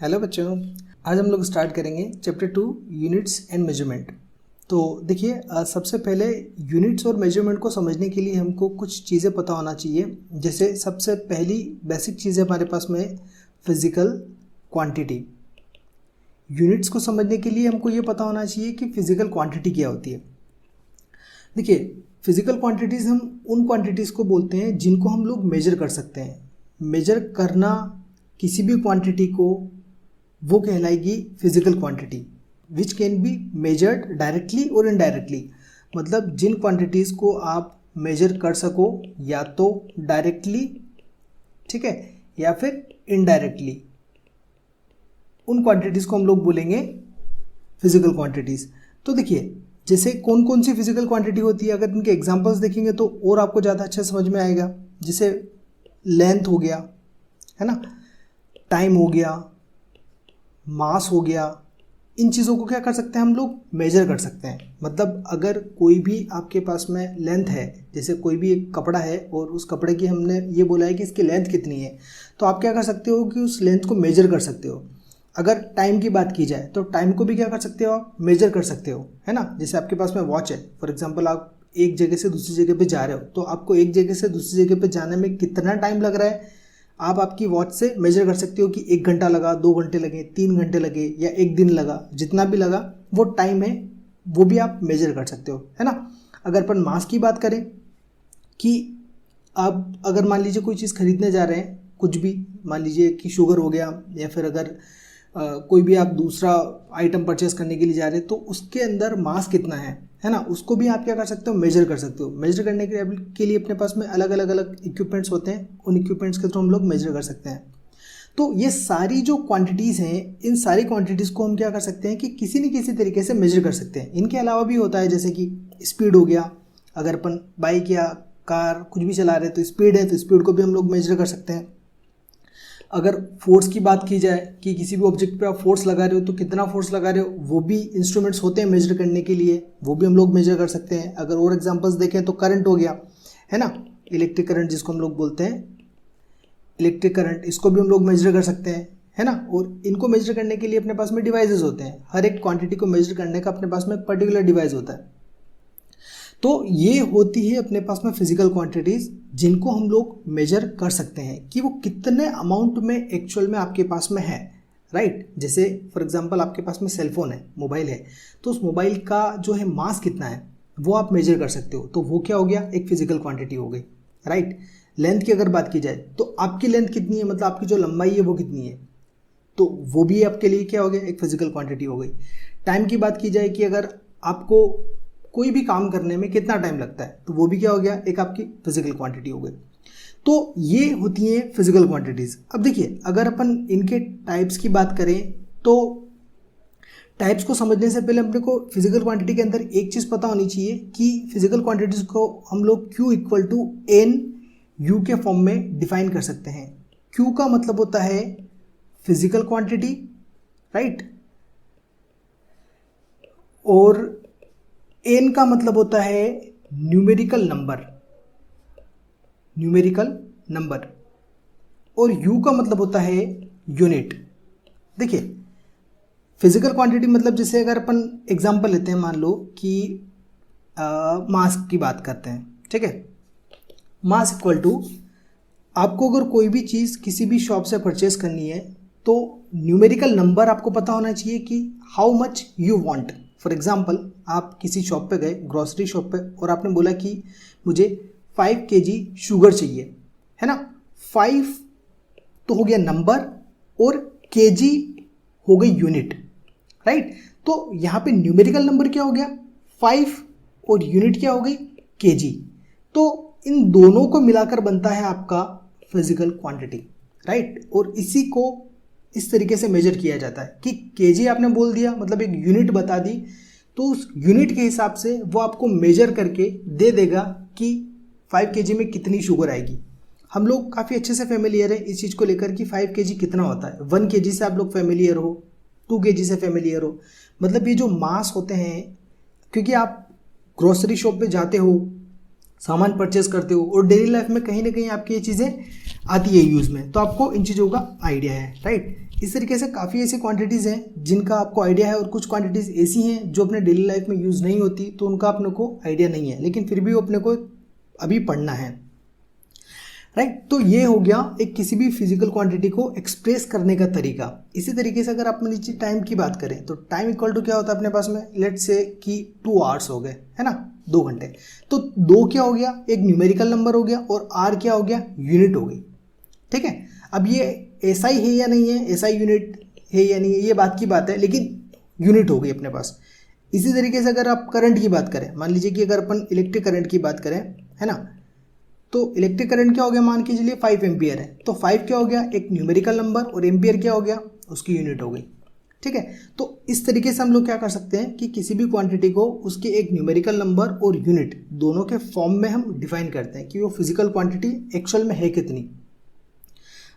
Hello बच्चों, आज हम लोग स्टार्ट करेंगे चैप्टर 2 यूनिट्स एंड मेजरमेंट। तो देखिए, सबसे पहले यूनिट्स और मेजरमेंट को समझने के लिए हमको कुछ चीज़ें पता होना चाहिए। जैसे सबसे पहली बेसिक चीज़ हमारे पास में फिज़िकल क्वांटिटी। यूनिट्स को समझने के लिए हमको ये पता होना चाहिए कि फिज़िकल क्वांटिटी क्या होती है। देखिए, फिज़िकल क्वांटिटीज़ हम उन क्वांटिटीज़ को बोलते हैं जिनको हम लोग मेजर कर सकते हैं। मेजर करना किसी भी क्वांटिटी को वो कहलाएगी physical quantity, which can be measured directly और इनडायरेक्टली। मतलब जिन क्वांटिटीज़ को आप मेजर कर सको या तो डायरेक्टली, ठीक है, या फिर इनडायरेक्टली, उन क्वांटिटीज़ को हम लोग बोलेंगे फिजिकल क्वांटिटीज़। तो देखिए, जैसे कौन कौन सी फिजिकल क्वांटिटी होती है, अगर इनके एग्जांपल्स देखेंगे तो और आपको ज़्यादा अच्छा समझ में आएगा। जैसे लेंथ हो गया, है ना, टाइम हो गया, मास हो गया, इन चीज़ों को क्या कर सकते हैं हम लोग मेजर कर सकते हैं। मतलब अगर कोई भी आपके पास में लेंथ है, जैसे कोई भी एक कपड़ा है और उस कपड़े की हमने ये बोला है कि इसकी लेंथ कितनी है, तो आप क्या कर सकते हो कि उस लेंथ को मेजर कर सकते हो। अगर टाइम की बात की जाए तो टाइम को भी क्या कर सकते हो, आप मेजर कर सकते हो, है ना। जैसे आपके पास में वॉच है, फॉर एग्जाम्पल आप एक जगह से दूसरी जगह पर जा रहे हो, तो आपको एक जगह से दूसरी जगह पर जाने में कितना टाइम लग रहा है, आप आपकी वॉच से मेजर कर सकते हो कि 1 घंटा लगा, 2 घंटे लगे, 3 घंटे लगे या 1 दिन लगा। जितना भी लगा वो टाइम है, वो भी आप मेजर कर सकते हो, है ना। अगर अपन मास की बात करें कि आप अगर मान लीजिए कोई चीज़ खरीदने जा रहे हैं, कुछ भी मान लीजिए कि शुगर हो गया, या फिर अगर कोई भी आप दूसरा आइटम परचेस करने के लिए जा रहे हैं, तो उसके अंदर मास कितना है ना, उसको भी आप क्या कर सकते हो, मेजर कर सकते हो। मेजर करने के लिए अपने पास में अलग अलग इक्विपमेंट्स होते हैं, उन इक्विपमेंट्स के थ्रू हम लोग मेजर कर सकते हैं। तो ये सारी जो क्वांटिटीज़ हैं, इन सारी क्वांटिटीज़ को हम क्या कर सकते हैं कि किसी न किसी तरीके से मेजर कर सकते हैं। इनके अलावा भी होता है, जैसे कि स्पीड हो गया, अगर अपन बाइक या कार कुछ भी चला रहे हैं तो स्पीड है, तो स्पीड को भी हम लोग मेजर कर सकते हैं। अगर फोर्स की बात की जाए कि किसी भी ऑब्जेक्ट पे आप फोर्स लगा रहे हो तो कितना फोर्स लगा रहे हो, वो भी इंस्ट्रूमेंट्स होते हैं मेजर करने के लिए, वो भी हम लोग मेजर कर सकते हैं। अगर और एग्जांपल्स देखें तो करंट हो गया, है ना, इलेक्ट्रिक करंट जिसको हम लोग बोलते हैं, इलेक्ट्रिक करंट, इसको भी हम लोग मेजर कर सकते हैं, है ना। और इनको मेजर करने के लिए अपने पास में डिवाइसेस होते हैं। हर एक क्वांटिटी को मेजर करने का अपने पास में एक पर्टिकुलर डिवाइस होता है। तो ये होती है अपने पास में फिजिकल क्वांटिटीज़, जिनको हम लोग मेजर कर सकते हैं कि वो कितने अमाउंट में एक्चुअल में आपके पास में है, राइट। जैसे फॉर एग्जांपल आपके पास में सेलफोन है, मोबाइल है, तो उस मोबाइल का जो है मास कितना है वो आप मेजर कर सकते हो। तो वो क्या हो गया, एक फिजिकल क्वांटिटी हो गई, राइट। लेंथ की अगर बात की जाए तो आपकी लेंथ कितनी है, मतलब आपकी जो लंबाई है वो कितनी है, तो वो भी आपके लिए क्या हो गया, एक फिजिकल क्वांटिटी हो गई। टाइम की बात की जाए कि अगर आपको कोई भी काम करने में कितना टाइम लगता है, तो वो भी क्या हो गया, एक आपकी फिजिकल क्वांटिटी हो गई। तो ये होती हैं फिजिकल क्वांटिटीज़। अब देखिए, अगर अपन इनके टाइप्स की बात करें तो टाइप्स को समझने से पहले अपने को फिजिकल क्वांटिटी के अंदर एक चीज़ पता होनी चाहिए कि फिजिकल क्वांटिटीज़ को हम लोग Q = N U के फॉर्म में डिफाइन कर सकते हैं। Q का मतलब होता है फिजिकल क्वांटिटी, राइट, और N का मतलब होता है न्यूमेरिकल नंबर, और U का मतलब होता है यूनिट। देखिए, फिजिकल क्वांटिटी मतलब जैसे अगर अपन एग्जांपल लेते हैं, मान लो कि मास की बात करते हैं, ठीक है। मास इक्वल टू, आपको अगर कोई भी चीज़ किसी भी शॉप से परचेस करनी है तो न्यूमेरिकल नंबर आपको पता होना चाहिए कि how much you want. For example, आप किसी शॉप पे गए, ग्रॉसरी शॉप पे, और आपने बोला कि मुझे 5 kg शुगर चाहिए, है ना। 5 तो हो गया नंबर और kg हो गई यूनिट, राइट। तो यहाँ पे न्यूमेरिकल नंबर क्या हो गया, 5, और यूनिट क्या हो गई, kg। तो इन दोनों को मिलाकर बनता है आपका फिजिकल क्वांटिटी, राइट। और इसी को इस तरीके से मेजर किया जाता है कि केजी आपने बोल दिया, मतलब एक यूनिट बता दी, तो उस यूनिट के हिसाब से वो आपको मेजर करके दे देगा कि 5 kg में कितनी शुगर आएगी। हम लोग काफ़ी अच्छे से फेमिलियर है इस चीज़ को लेकर कि 5 kg कितना होता है। 1 kg से आप लोग फेमिलियर हो, 2 kg से फेमिलियर हो। मतलब ये जो मास होते हैं, क्योंकि आप ग्रोसरी शॉप पे जाते हो, सामान परचेस करते हो, और डेली लाइफ में कहीं ना कहीं आपकी ये चीज़ें आती है यूज़ में, तो आपको इन चीज़ों का आइडिया है, राइट। इस तरीके से काफ़ी ऐसी क्वांटिटीज़ हैं जिनका आपको आइडिया है और कुछ क्वांटिटीज़ ऐसी हैं जो अपने डेली लाइफ में यूज़ नहीं होती, तो उनका अपने को आइडिया नहीं है, लेकिन फिर भी वो अपने को अभी पढ़ना है, राइट। तो ये हो गया एक किसी भी फिजिकल क्वांटिटी को एक्सप्रेस करने का तरीका। इसी तरीके से अगर आप नीचे टाइम की बात करें तो टाइम इक्वल टू क्या होता है अपने पास में, लेट्स से कि 2 आवर्स हो गए, है ना, 2 घंटे। तो 2 क्या हो गया, एक न्यूमेरिकल नंबर हो गया, और आर क्या हो गया, यूनिट हो गई, ठीक है। अब ये एसआई है या नहीं है, एसआई यूनिट है या नहीं है, ये बात की बात है, लेकिन यूनिट हो गई अपने पास। इसी तरीके से अगर आप करंट की बात करें, मान लीजिए कि अगर अपन इलेक्ट्रिक करंट की बात करें, है ना, तो इलेक्ट्रिक करंट क्या हो गया, मान के चलिए 5 एम्पियर है, तो 5 क्या हो गया, एक न्यूमेरिकल नंबर, और एम्पियर क्या हो गया, उसकी यूनिट हो गई, ठीक है। तो इस तरीके से हम लोग क्या कर सकते हैं कि किसी भी क्वांटिटी को उसके एक न्यूमेरिकल नंबर और यूनिट दोनों के फॉर्म में हम डिफाइन करते हैं कि वो फिजिकल क्वांटिटी एक्चुअल में है कितनी,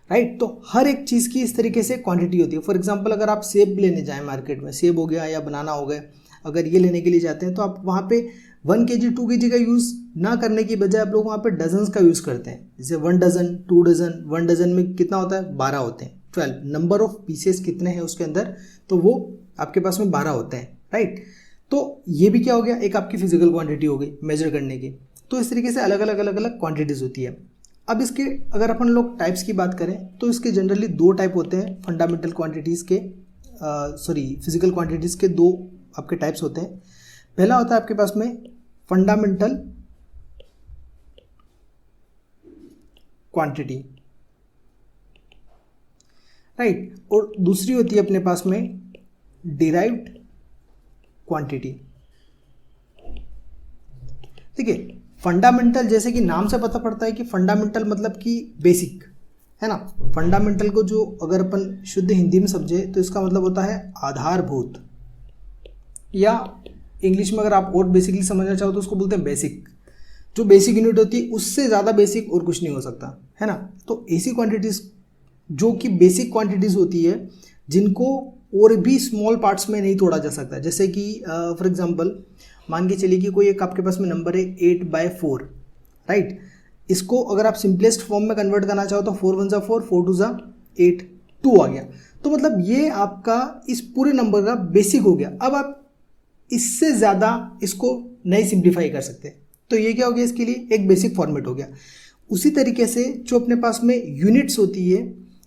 राइट। तो हर एक चीज़ की इस तरीके से क्वांटिटी होती है। फॉर एग्जांपल अगर आप सेब लेने जाएं मार्केट में, सेब हो गया या बनाना हो गया, अगर ये लेने के लिए जाते हैं तो आप वहाँ पे 1 kg 2 kg का यूज़ ना करने की बजाय आप लोग वहाँ पे डजन्स का यूज़ करते हैं। जैसे 1 डजन, 2 डजन, 1 डजन में कितना होता है, 12 होते हैं, 12 नंबर ऑफ पीसेस कितने हैं उसके अंदर, तो वो आपके पास में 12 होते हैं, राइट। तो ये भी क्या हो गया, एक आपकी फिजिकल क्वांटिटी हो गई मेजर करने की। तो इस तरीके से अलग अलग क्वांटिटीज़ होती है। अब इसके अगर अपन लोग टाइप्स की बात करें तो इसके जनरली 2 टाइप होते हैं फंडामेंटल क्वांटिटीज़ के, फिजिकल क्वांटिटीज़ के 2 आपके टाइप्स होते हैं। पहला होता है आपके पास में फंडामेंटल क्वांटिटी, राइट, और दूसरी होती है अपने पास में डिराइव्ड क्वांटिटी। ठीक है, फंडामेंटल जैसे कि नाम से पता पड़ता है कि फंडामेंटल मतलब कि बेसिक, है ना। फंडामेंटल को जो अगर अपन शुद्ध हिंदी में समझे तो इसका मतलब होता है आधारभूत, या इंग्लिश में अगर आप और बेसिकली समझना चाहो तो उसको बोलते हैं बेसिक। जो बेसिक यूनिट होती है उससे ज़्यादा बेसिक और कुछ नहीं हो सकता, है ना। तो ऐसी क्वांटिटीज़ जो कि बेसिक क्वांटिटीज़ होती है जिनको और भी स्मॉल पार्ट्स में नहीं तोड़ा जा सकता। जैसे कि फॉर एग्जांपल मान के चलिए कि कोई एक आपके पास में नंबर है 8/4, राइट। इसको अगर आप सिंपलेस्ट फॉर्म में कन्वर्ट करना चाहो तो 4 1 4, 4 2 8, 2 आ गया। तो मतलब ये आपका इस पूरे नंबर का बेसिक हो गया। अब आप इससे ज़्यादा इसको नहीं सिंप्लीफाई कर सकते, तो ये क्या हो गया, इसके लिए एक बेसिक फॉर्मेट हो गया। उसी तरीके से जो अपने पास में यूनिट्स होती है,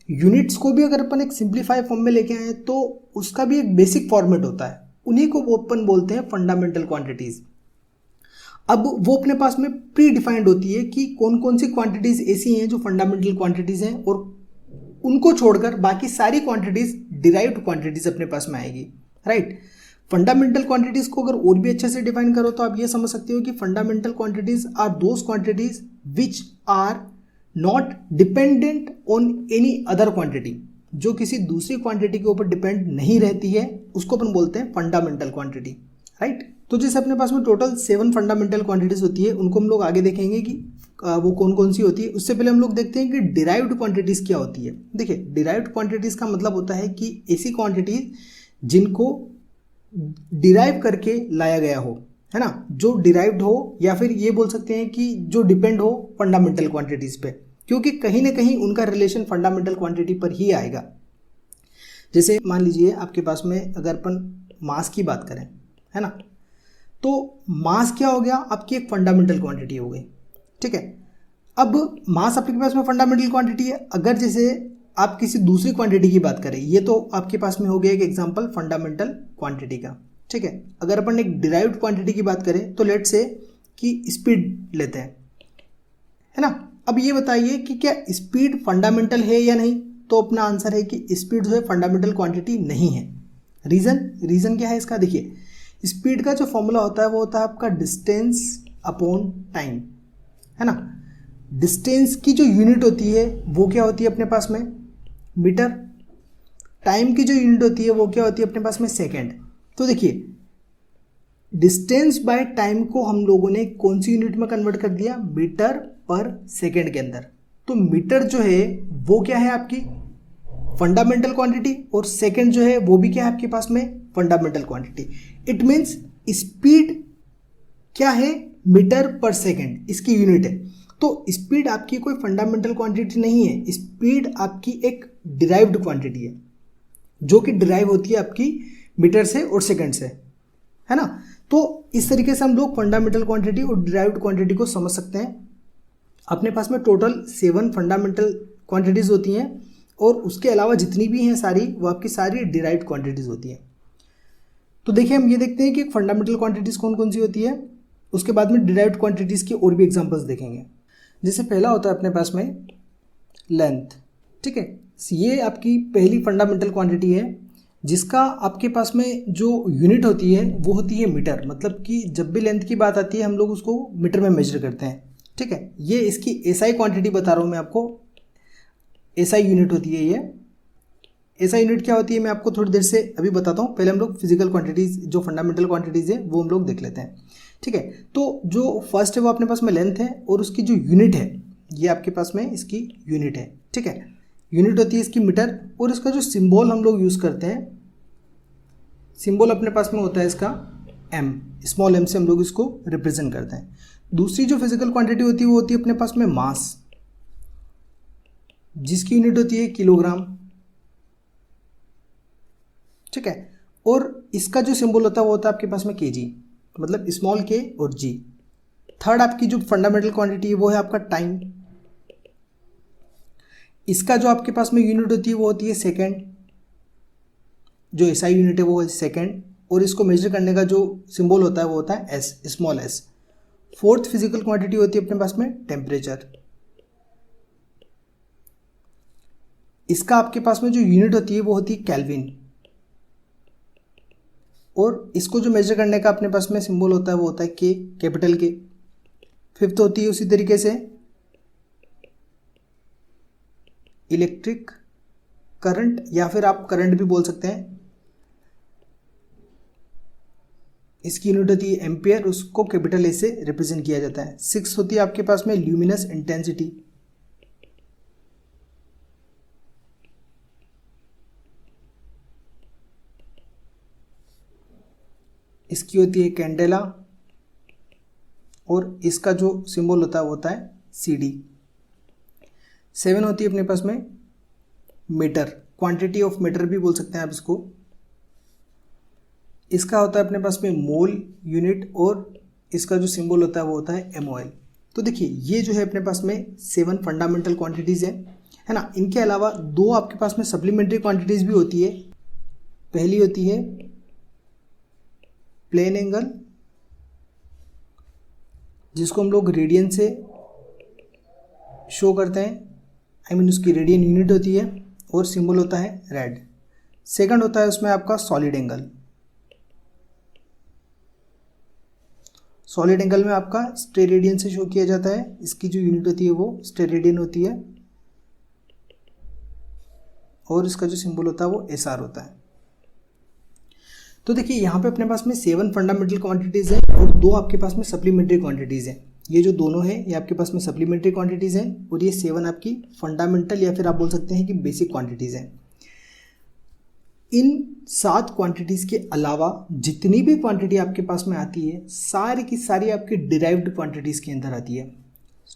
यूनिट्स को भी अगर अपन एक सिंप्लीफाई फॉर्म में लेके आए तो उसका भी एक बेसिक फॉर्मेट होता है, उन्हीं को अपन बोलते हैं फंडामेंटल क्वांटिटीज़। अब वो अपने पास में प्री डिफाइंड होती है कि कौन कौन सी क्वांटिटीज़ ऐसी हैं जो फंडामेंटल क्वांटिटीज़ हैं, और उनको छोड़कर बाकी सारी क्वांटिटीज़ डिराइव्ड क्वांटिटीज़ अपने पास में आएगी, राइट। फंडामेंटल क्वांटिटीज़ को अगर और भी अच्छे से डिफाइन करो तो आप ये समझ सकते हो कि fundamental quantities are those quantities which are not dependent on any other quantity, जो किसी दूसरी क्वांटिटी के ऊपर डिपेंड नहीं रहती है, उसको अपन बोलते हैं फंडामेंटल क्वांटिटी, राइट। तो जैसे अपने पास में टोटल 7 फंडामेंटल क्वांटिटीज़ होती है, उनको हम लोग आगे देखेंगे कि वो कौन कौन सी होती है। उससे पहले हम लोग देखते हैं कि डिराइव्ड क्वांटिटीज़ क्या होती है। देखिए, डिराइव्ड क्वांटिटीज़ का मतलब होता है कि ऐसी क्वांटिटीज़ जिनको डिराइव करके लाया गया हो, है ना, जो डिराइव्ड हो, या फिर ये बोल सकते हैं कि जो डिपेंड हो फंडामेंटल क्वांटिटीज़ पे, क्योंकि कहीं ना कहीं उनका रिलेशन फंडामेंटल क्वांटिटी पर ही आएगा। जैसे मान लीजिए आपके पास में अगर अपन मास की बात करें, है ना, तो मास क्या हो गया, आपकी एक फंडामेंटल क्वांटिटी हो गई, ठीक है। अब मास आपके पास में फंडामेंटल क्वांटिटी है। अगर जैसे आप किसी दूसरी क्वांटिटी की बात करें, ये तो आपके पास में हो गया एक एग्जांपल फंडामेंटल क्वांटिटी का, ठीक है। अगर अपन एक डिराइव्ड क्वांटिटी की बात करें तो लेट्स से कि स्पीड लेते हैं, है ना। अब ये बताइए कि क्या स्पीड फंडामेंटल है या नहीं, तो अपना आंसर है कि स्पीड जो है फंडामेंटल क्वांटिटी नहीं है। रीज़न क्या है इसका, देखिए, स्पीड का जो फॉर्मूला होता है वो होता है आपका डिस्टेंस अपॉन टाइम, है ना। डिस्टेंस की जो यूनिट होती है वो क्या होती है अपने पास में, मीटर। टाइम की जो यूनिट होती है वो क्या होती है अपने पास में, सेकेंड। तो देखिए, डिस्टेंस बाय टाइम को हम लोगों ने कौन सी यूनिट में कन्वर्ट कर दिया, मीटर पर सेकेंड के अंदर। तो मीटर जो है वो क्या है आपकी फंडामेंटल क्वांटिटी, और सेकेंड जो है वो भी क्या है आपके पास में fundamental quantity. It means speed क्या है, मीटर पर सेकेंड इसकी यूनिट है। तो स्पीड आपकी कोई फंडामेंटल क्वांटिटी नहीं है, स्पीड आपकी एक डिराइव्ड क्वांटिटी है, जो कि डिराइव होती है आपकी मीटर से और सेकंड से, है ना। तो इस तरीके से हम लोग फंडामेंटल क्वांटिटी और डिराइव्ड क्वांटिटी को समझ सकते हैं। अपने पास में टोटल 7 फंडामेंटल क्वांटिटीज़ होती हैं और उसके अलावा जितनी भी हैं सारी, वो आपकी सारी डिराइव्ड क्वांटिटीज़ होती हैं। तो देखिए हम ये देखते हैं कि फंडामेंटल क्वांटिटीज़ कौन कौन सी होती है, उसके बाद में डिराइव्ड क्वांटिटीज़ के और भी एग्जांपल्स देखेंगे। जैसे पहला होता है अपने पास में लेंथ, ठीक है। ये आपकी पहली फंडामेंटल क्वांटिटी है जिसका आपके पास में जो यूनिट होती है वो होती है मीटर। मतलब कि जब भी लेंथ की बात आती है हम लोग उसको मीटर में मेजर करते हैं, ठीक है। ये इसकी एसआई क्वांटिटी बता रहा हूँ मैं आपको, एसआई यूनिट होती है ये। एसआई यूनिट क्या होती है मैं आपको थोड़ी देर से अभी बताता हूँ। पहले हम लोग फिजिकल क्वांटिटीज़ जो फंडामेंटल क्वांटिटीज़ है वो हम लोग देख लेते हैं, ठीक है। तो जो फर्स्ट है वो अपने पास में लेंथ है और उसकी जो यूनिट है ये आपके पास में इसकी यूनिट है, ठीक है। यूनिट होती है इसकी मीटर और इसका जो सिंबल हम लोग यूज़ करते हैं, सिंबल अपने पास में होता है इसका m, स्मॉल m से हम लोग इसको रिप्रेजेंट करते हैं। दूसरी जो फिजिकल क्वांटिटी होती है वो होती है अपने पास में मास, जिसकी यूनिट होती है किलोग्राम, ठीक है। और इसका जो सिंबल होता है वो होता है आपके पास में kg, मतलब स्मॉल k और g। थर्ड आपकी जो फंडामेंटल क्वांटिटी है वो है आपका टाइम। इसका जो आपके पास में यूनिट होती है वो होती है सेकेंड, जो एसआई यूनिट है वो है सेकेंड। और इसको मेजर करने का जो सिंबल होता है वो होता है S, small S. Fourth physical quantity होती है अपने पास में टेम्परेचर। इसका आपके पास में जो यूनिट होती है वो होती है केल्विन और इसको जो मेजर करने का अपने पास में सिंबल होता है वो होता है के, कैपिटल के। फिफ्थ होती है उसी तरीके से इलेक्ट्रिक करंट, या फिर आप करंट भी बोल सकते हैं। इसकी यूनिट होती है एम्पियर, उसको कैपिटल ए से रिप्रेजेंट किया जाता है। सिक्स होती है आपके पास में ल्यूमिनस इंटेंसिटी। इसकी होती है कैंडेला और इसका जो सिंबल होता है वो होता है CD। 7 होती है अपने पास में मीटर, क्वांटिटी ऑफ मीटर भी बोल सकते हैं आप इसको। इसका होता है अपने पास में मोल यूनिट और इसका जो सिंबल होता है वो होता है MOL। तो देखिए ये जो है अपने पास में 7 फंडामेंटल क्वांटिटीज़ है ना। इनके अलावा 2 आपके पास में सप्लीमेंट्री क्वांटिटीज़ भी होती है। पहली होती है प्लेन एंगल, जिसको हम लोग रेडियन से शो करते हैं, उसकी रेडियन यूनिट होती है और सिंबल होता है रेड। सेकंड होता है उसमें आपका सॉलिड एंगल। सॉलिड एंगल में आपका स्टेरेडियन से शो किया जाता है, इसकी जो यूनिट होती है वो स्टेरेडियन होती है और इसका जो सिंबल होता है वो SR होता है। तो देखिए यहाँ पे अपने पास में 7 फंडामेंटल क्वांटिटीज़ हैं और 2 आपके पास में सप्लीमेंट्री क्वांटिटीज़ हैं। ये जो दोनों हैं ये आपके पास में सप्लीमेंट्री क्वांटिटीज़ हैं और ये 7 आपकी फंडामेंटल या फिर आप बोल सकते हैं कि बेसिक क्वांटिटीज़ हैं। इन 7 क्वांटिटीज़ के अलावा जितनी भी क्वांटिटी आपके पास में आती है सारी की सारी आपकी डिराइव्ड क्वांटिटीज़ के अंदर आती है।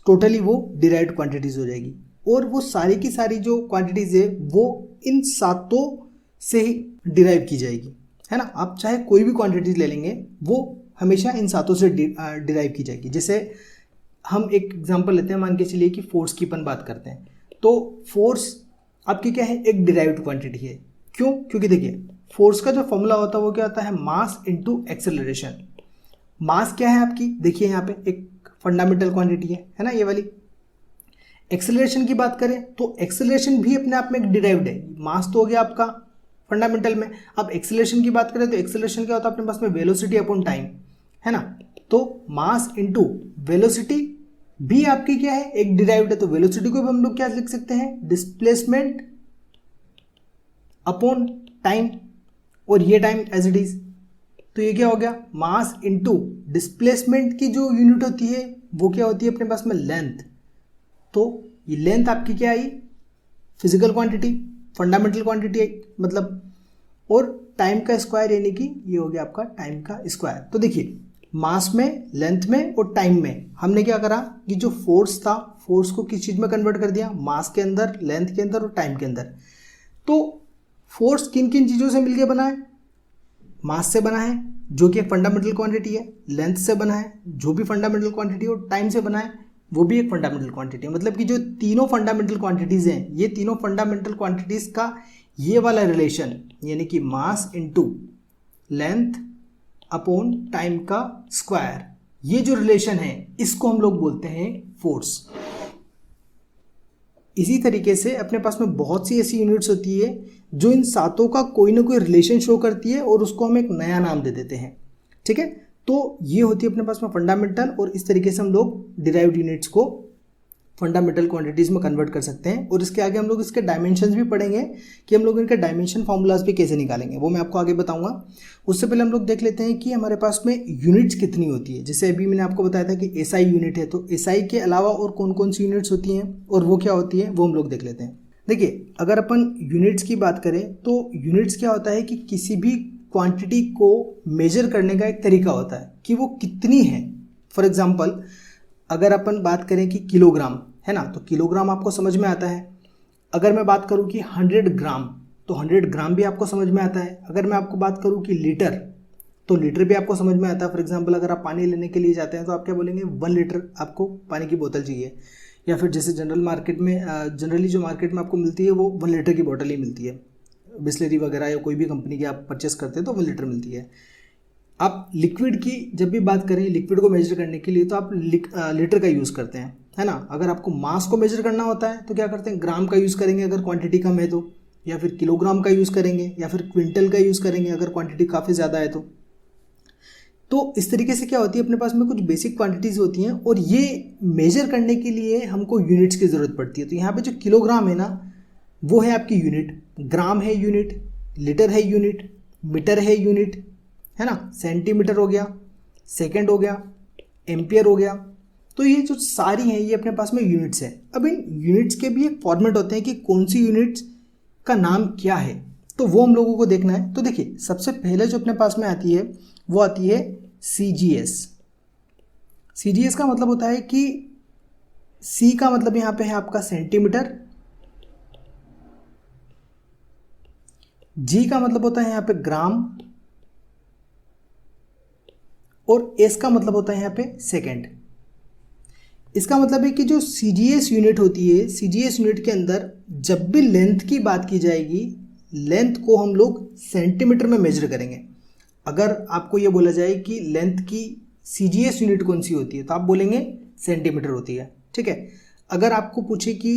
टोटली वो डिराइव्ड क्वांटिटीज़ हो जाएगी और वो सारी की सारी जो क्वांटिटीज़ है वो इन 7 से ही डिराइव की जाएगी, है ना। आप चाहे कोई भी क्वांटिटीज ले लेंगे वो हमेशा इन 7 से डिराइव की जाएगी। जैसे हम एक एग्जांपल लेते हैं, मान के चलिए कि फोर्स की अपन बात करते हैं, तो फोर्स आपकी क्या है, एक डिराइव्ड क्वांटिटी है। क्यों? क्योंकि देखिए फोर्स का जो फॉर्मूला होता है वो क्या होता है, मास इनटू एक्सेलरेशन। मास क्या है आपकी, देखिए यहाँ पे एक फंडामेंटल क्वांटिटी है ना ये वाली। एक्सेलरेशन की बात करें तो एक्सेलरेशन भी अपने आप में एक डिराइव्ड है। मास तो हो गया आपका फंडामेंटल में। अब एक्सेलरेशन की बात करें तो एक्सेलरेशन क्या होता है अपने पास में, वेलोसिटी अपॉन टाइम, है ना। तो मास इनटू वेलोसिटी भी आपकी क्या है, एक डिराइव्ड है। तो वेलोसिटी को भी हम लोग क्या लिख सकते हैं, डिस्प्लेसमेंट अपॉन टाइम, और ये टाइम एज इट इज। तो ये क्या हो गया, मास इनटू डिस्प्लेसमेंट की जो यूनिट होती है वो क्या होती है अपने पास में, लेंथ। तो ये लेंथ आपकी क्या आई, फिजिकल क्वांटिटी, फंडामेंटल क्वांटिटी मतलब, और टाइम का स्क्वायर यानी कि ये हो गया आपका टाइम का स्क्वायर। तो देखिए मास में, लेंथ में और टाइम में हमने क्या करा कि जो फोर्स था, फोर्स को किस चीज़ में कन्वर्ट कर दिया, मास के अंदर, लेंथ के अंदर और टाइम के अंदर। तो फोर्स किन किन चीज़ों से मिलकर बना है? मास से बना है जो कि एक फंडामेंटल क्वांटिटी है, लेंथ से बना है जो भी फंडामेंटल क्वांटिटी, और टाइम से बना है वो भी एक फंडामेंटल क्वांटिटी है। मतलब कि जो तीनों फंडामेंटल क्वांटिटीज़ हैं, ये तीनों फंडामेंटल क्वांटिटीज़ का ये वाला रिलेशन, यानी कि mass into length upon time का स्क्वायर, ये जो रिलेशन है इसको हम लोग बोलते हैं फोर्स। इसी तरीके से अपने पास में बहुत सी ऐसी यूनिट्स होती है जो इन सातों का कोई ना कोई रिलेशन शो करती है और उसको हम एक नया नाम दे देते हैं। ठीक है, तो ये होती है अपने पास में फंडामेंटल, और इस तरीके से हम लोग डिराइव्ड यूनिट्स को फंडामेंटल क्वांटिटीज़ में कन्वर्ट कर सकते हैं। और इसके आगे हम लोग इसके डायमेंशंस भी पढ़ेंगे कि हम लोग इनके डायमेंशन फार्मूलाज भी कैसे निकालेंगे, वो मैं आपको आगे बताऊंगा। उससे पहले हम लोग देख लेते हैं कि हमारे पास में यूनिट्स कितनी होती है। जैसे अभी मैंने आपको बताया था कि एसआई यूनिट है, तो एसआई के अलावा और कौन कौन सी यूनिट्स होती हैं और वो क्या होती है वो हम लोग देख लेते हैं। देखिए, अगर अपन यूनिट्स की बात करें तो यूनिट्स क्या होता है कि किसी भी क्वांटिटी को मेजर करने का एक तरीका होता है कि वो कितनी है। फॉर एग्जांपल, अगर अपन बात करें कि किलोग्राम है ना, तो किलोग्राम आपको समझ में आता है। अगर मैं बात करूं कि 100 ग्राम, तो 100 ग्राम भी आपको समझ में आता है। अगर मैं आपको बात करूं कि लीटर, तो लीटर भी आपको समझ में आता है। फॉर एग्जांपल, अगर आप पानी लेने के लिए जाते हैं तो आप क्या बोलेंगे, 1 लीटर आपको पानी की बोतल चाहिए। या फिर जैसे जनरल मार्केट में जनरली जो मार्केट में आपको मिलती है वो 1 लीटर की बोतल ही मिलती है। बिस्लरी वगैरह या कोई भी कंपनी की आप परचेस करते हैं तो 1 लीटर मिलती है। आप लिक्विड की जब भी बात करें, लिक्विड को मेजर करने के लिए, तो आप लीटर का यूज़ करते हैं, है ना। अगर आपको मास को मेजर करना होता है तो क्या करते हैं, ग्राम का यूज़ करेंगे अगर क्वांटिटी कम है तो, या फिर किलोग्राम का यूज़ करेंगे, या फिर क्विंटल का यूज़ करेंगे अगर क्वांटिटी काफ़ी ज़्यादा है तो इस तरीके से क्या होती है, अपने पास में कुछ बेसिक क्वांटिटीज़ होती हैं और ये मेजर करने के लिए हमको यूनिट्स की ज़रूरत पड़ती है। तो यहाँ पे जो किलोग्राम है ना, वो है आपकी यूनिट, ग्राम है यूनिट, लीटर है यूनिट, मीटर है यूनिट, है ना, सेंटीमीटर हो गया, सेकंड हो गया, एम्पियर हो गया। तो ये जो सारी हैं ये अपने पास में यूनिट्स हैं। अब इन यूनिट्स के भी एक फॉर्मेट होते हैं कि कौन सी यूनिट्स का नाम क्या है, तो वो हम लोगों को देखना है। तो देखिए, सबसे पहले जो अपने पास में आती है वो आती है CGS। CGS का मतलब होता है कि C का मतलब यहाँ पे है आपका सेंटीमीटर, G का मतलब होता है यहाँ पे ग्राम, और S का मतलब होता है यहाँ पे सेकंड। इसका मतलब है कि जो CGS यूनिट होती है, CGS यूनिट के अंदर जब भी लेंथ की बात की जाएगी, लेंथ को हम लोग सेंटीमीटर में मेजर करेंगे। अगर आपको ये बोला जाए कि लेंथ की CGS यूनिट कौन सी होती है, तो आप बोलेंगे सेंटीमीटर होती है। ठीक है, अगर आपको पूछे कि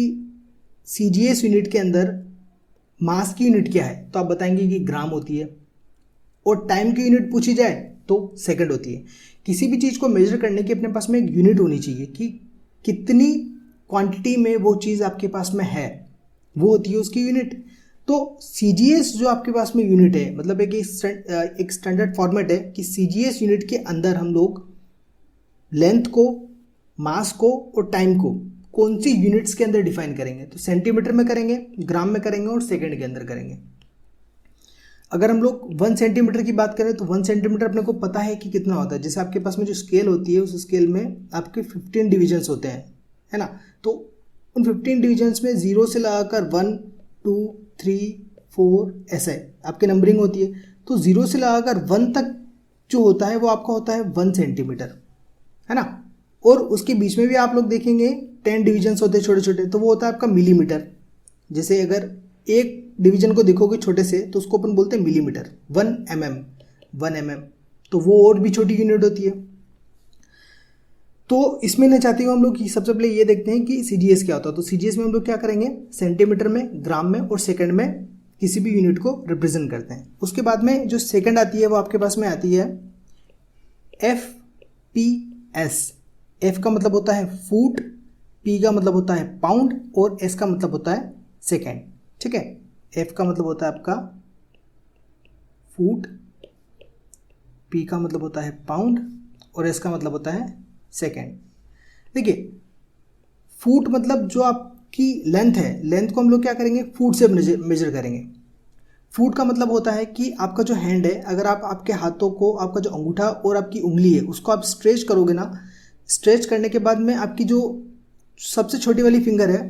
CGS यूनिट के अंदर मास की यूनिट क्या है, तो आप बताएंगे कि ग्राम होती है, और टाइम की यूनिट पूछी जाए तो सेकंड होती है। किसी भी चीज़ को मेजर करने की अपने पास में एक यूनिट होनी चाहिए कि कितनी क्वांटिटी में वो चीज़ आपके पास में है, वो होती है उसकी यूनिट। तो CGS जो आपके पास में यूनिट है, मतलब एक स्टैंडर्ड फॉर्मेट है कि CGS यूनिट के अंदर हम लोग लेंथ को, मास को और टाइम को कौन सी यूनिट्स के अंदर डिफाइन करेंगे, तो सेंटीमीटर में करेंगे, ग्राम में करेंगे और सेकंड के अंदर करेंगे। अगर हम लोग 1 सेंटीमीटर की बात करें तो 1 सेंटीमीटर अपने को पता है कि कितना होता है। जैसे आपके पास में जो स्केल होती है, उस स्केल में आपके 15 डिविजन्स होते हैं, है ना। तो उन 15 डिविजन्स में 0 से लगाकर 1, 2, 3, 4 ऐसे आपकी नंबरिंग होती है। तो 0 से लगाकर 1 तक जो होता है वो आपका होता है 1 सेंटीमीटर, है ना। और उसके बीच में भी आप लोग देखेंगे 10 डिविजन्स होते हैं छोटे छोटे, तो वो होता है आपका मिलीमीटर। जैसे अगर एक डिवीजन को देखोगे छोटे से तो उसको अपन बोलते हैं मिलीमीटर। 1 mm, तो वो और भी छोटी यूनिट होती है। तो इसमें मैं चाहती हूँ हम लोग कि सबसे पहले ये देखते हैं कि CGS क्या होता है। तो CGS में हम लोग क्या करेंगे, सेंटीमीटर में, ग्राम में और सेकंड में किसी भी यूनिट को रिप्रेजेंट करते हैं। उसके बाद में जो सेकंड आती है वो आपके पास में आती है FPS। F का मतलब होता है फुट, P का मतलब होता है पाउंड और S का मतलब होता है सेकेंड। ठीक है, F का मतलब होता है आपका फुट, P का मतलब होता है पाउंड और S का मतलब होता है सेकेंड। देखिए, फुट मतलब जो आपकी लेंथ है, लेंथ को हम लोग क्या करेंगे, फुट से मेजर करेंगे। फुट का मतलब होता है कि आपका जो हैंड है, अगर आप आपके हाथों को, आपका जो अंगूठा और आपकी उंगली है उसको आप स्ट्रेच करोगे ना, स्ट्रेच करने के बाद में आपकी जो सबसे छोटी वाली फिंगर है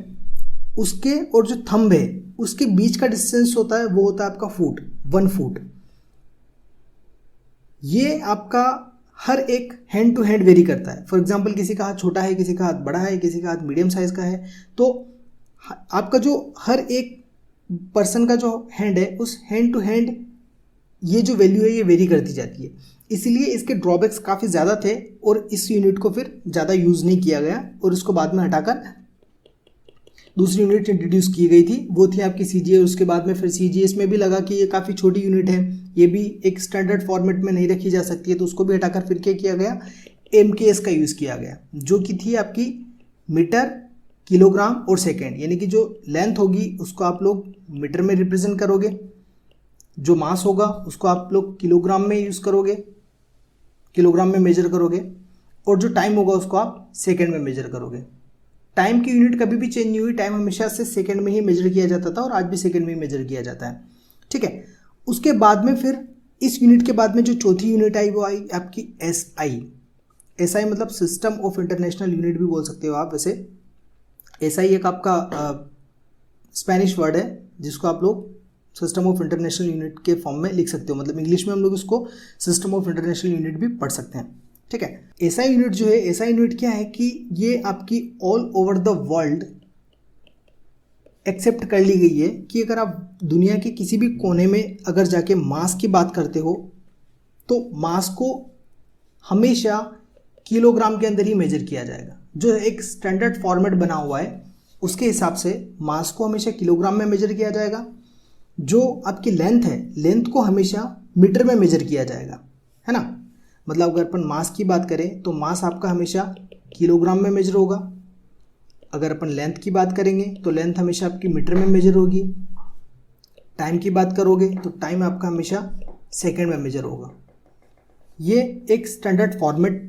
उसके और जो थंब है उसके बीच का डिस्टेंस होता है वो होता है आपका फुट, 1 फुट। ये आपका हर एक हैंड टू हैंड वेरी करता है। फॉर एग्जांपल किसी का हाथ छोटा है, किसी का हाथ बड़ा है, किसी का हाथ मीडियम साइज का है, तो आपका जो हर एक पर्सन का जो हैंड है उस हैंड टू हैंड ये जो वैल्यू है ये वेरी करती जाती है। इसीलिए इसके ड्रॉबैक्स काफ़ी ज़्यादा थे और इस यूनिट को फिर ज़्यादा यूज़ नहीं किया गया और इसको बाद में हटाकर दूसरी यूनिट इंट्रोड्यूस की गई थी, वो थी आपकी CGS। उसके बाद में फिर CGS में भी लगा कि ये काफ़ी छोटी यूनिट है, ये भी एक स्टैंडर्ड फॉर्मेट में नहीं रखी जा सकती है, तो उसको भी हटाकर फिर क्या किया गया, MKS का यूज़ किया गया, जो कि थी आपकी मीटर, किलोग्राम और सेकेंड। यानी कि जो लेंथ होगी उसको आप लोग मीटर में रिप्रेजेंट करोगे, जो मास होगा उसको आप लोग किलोग्राम में यूज़ करोगे, किलोग्राम में मेजर करोगे, और जो टाइम होगा उसको आप सेकेंड में मेजर करोगे। टाइम की यूनिट कभी भी चेंज नहीं हुई, टाइम हमेशा से सेकंड में ही मेजर किया जाता था और आज भी सेकंड में ही मेजर किया जाता है। ठीक है, उसके बाद में फिर इस यूनिट के बाद में जो चौथी यूनिट आई वो आई आपकी SI मतलब सिस्टम ऑफ इंटरनेशनल यूनिट भी बोल सकते हो आप। वैसे SI एक आपका स्पेनिश वर्ड है जिसको आप लोग सिस्टम ऑफ इंटरनेशनल यूनिट के फॉर्म में लिख सकते हो, मतलब इंग्लिश में हम लोग इसको सिस्टम ऑफ इंटरनेशनल यूनिट भी पढ़ सकते हैं। ठीक है, SI यूनिट जो है, SI यूनिट क्या है कि ये आपकी all over the world accept कर ली गई है कि अगर आप दुनिया के किसी भी कोने में अगर जाके मास की बात करते हो तो मास को हमेशा किलोग्राम के अंदर ही मेजर किया जाएगा। जो एक स्टैंडर्ड फॉर्मेट बना हुआ है उसके हिसाब से मास को हमेशा किलोग्राम में मेजर किया जाएगा। जो आपकी लेंथ है, लेंथ को हमेशा मीटर में मेजर किया जाएगा, है ना। मतलब अगर अपन मास की बात करें तो मास आपका हमेशा किलोग्राम में मेजर होगा। अगर अपन लेंथ की बात करेंगे तो लेंथ हमेशा आपकी मीटर में मेजर होगी। टाइम की बात करोगे तो टाइम आपका हमेशा सेकंड में मेजर होगा। ये एक standard format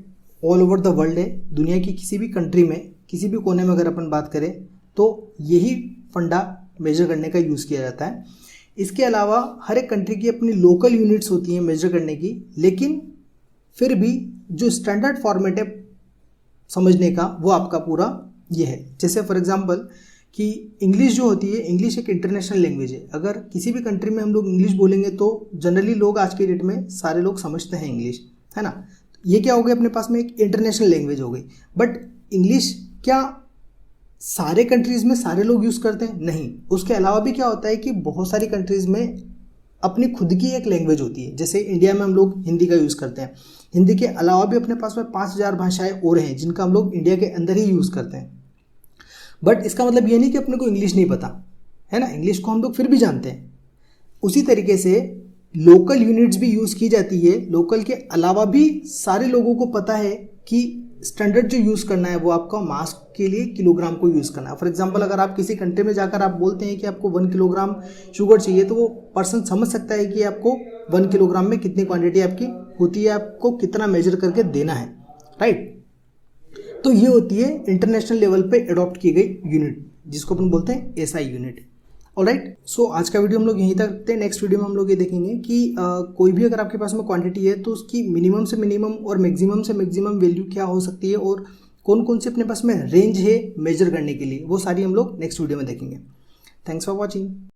all over the world है। दुनिया की किसी भी कंट्री में, किसी भी कोने में अगर अपन बात करें तो यही फंडा मेजर करने का यूज़ किया जाता है। इसके अलावा हर एक कंट्री की अपनी लोकल यूनिट्स होती हैं मेजर करने की, लेकिन फिर भी जो स्टैंडर्ड फॉर्मेट है समझने का वो आपका पूरा ये है। जैसे फॉर एग्जांपल कि इंग्लिश जो होती है, इंग्लिश एक इंटरनेशनल लैंग्वेज है। अगर किसी भी कंट्री में हम लोग इंग्लिश बोलेंगे तो जनरली लोग आज के डेट में सारे लोग समझते हैं इंग्लिश, है ना। ये क्या हो गया, अपने पास में एक इंटरनेशनल लैंग्वेज हो गई। बट इंग्लिश क्या सारे कंट्रीज़ में सारे लोग यूज़ करते हैं? नहीं। उसके अलावा भी क्या होता है कि बहुत सारी कंट्रीज़ में अपनी खुद की एक लैंग्वेज होती है। जैसे इंडिया में हम लोग हिंदी का यूज़ करते हैं, हिंदी के अलावा भी अपने पास में 5000 भाषाएं और हैं जिनका हम लोग इंडिया के अंदर ही यूज़ करते हैं। बट इसका मतलब ये नहीं कि अपने को इंग्लिश नहीं पता, है ना। इंग्लिश को हम लोग फिर भी जानते हैं। उसी तरीके से लोकल यूनिट्स भी यूज़ की जाती है। लोकल के अलावा भी सारे लोगों को पता है कि स्टैंडर्ड जो यूज़ करना है वो आपका मास के लिए किलोग्राम को यूज़ करना है। फॉर एग्जांपल अगर आप किसी कंट्री में जाकर आप बोलते हैं कि आपको 1 किलोग्राम शुगर चाहिए, तो वो पर्सन समझ सकता है कि आपको 1 किलोग्राम में कितनी क्वांटिटी आपकी होती है, आपको कितना मेजर करके देना है, राइट। तो ये होती है इंटरनेशनल लेवल पे अडॉप्ट की गई यूनिट जिसको अपन बोलते हैं SI यूनिट। ऑलराइट, सो आज का वीडियो हम लोग यहीं तक रखते हैं। नेक्स्ट वीडियो में हम लोग ये देखेंगे कि कोई भी अगर आपके पास में क्वांटिटी है तो उसकी मिनिमम से मिनिमम और मैक्सिमम से मैक्सिमम वैल्यू क्या हो सकती है और कौन कौन से अपने पास में रेंज है मेजर करने के लिए, वो सारी हम लोग नेक्स्ट वीडियो में देखेंगे। Thanks for watching.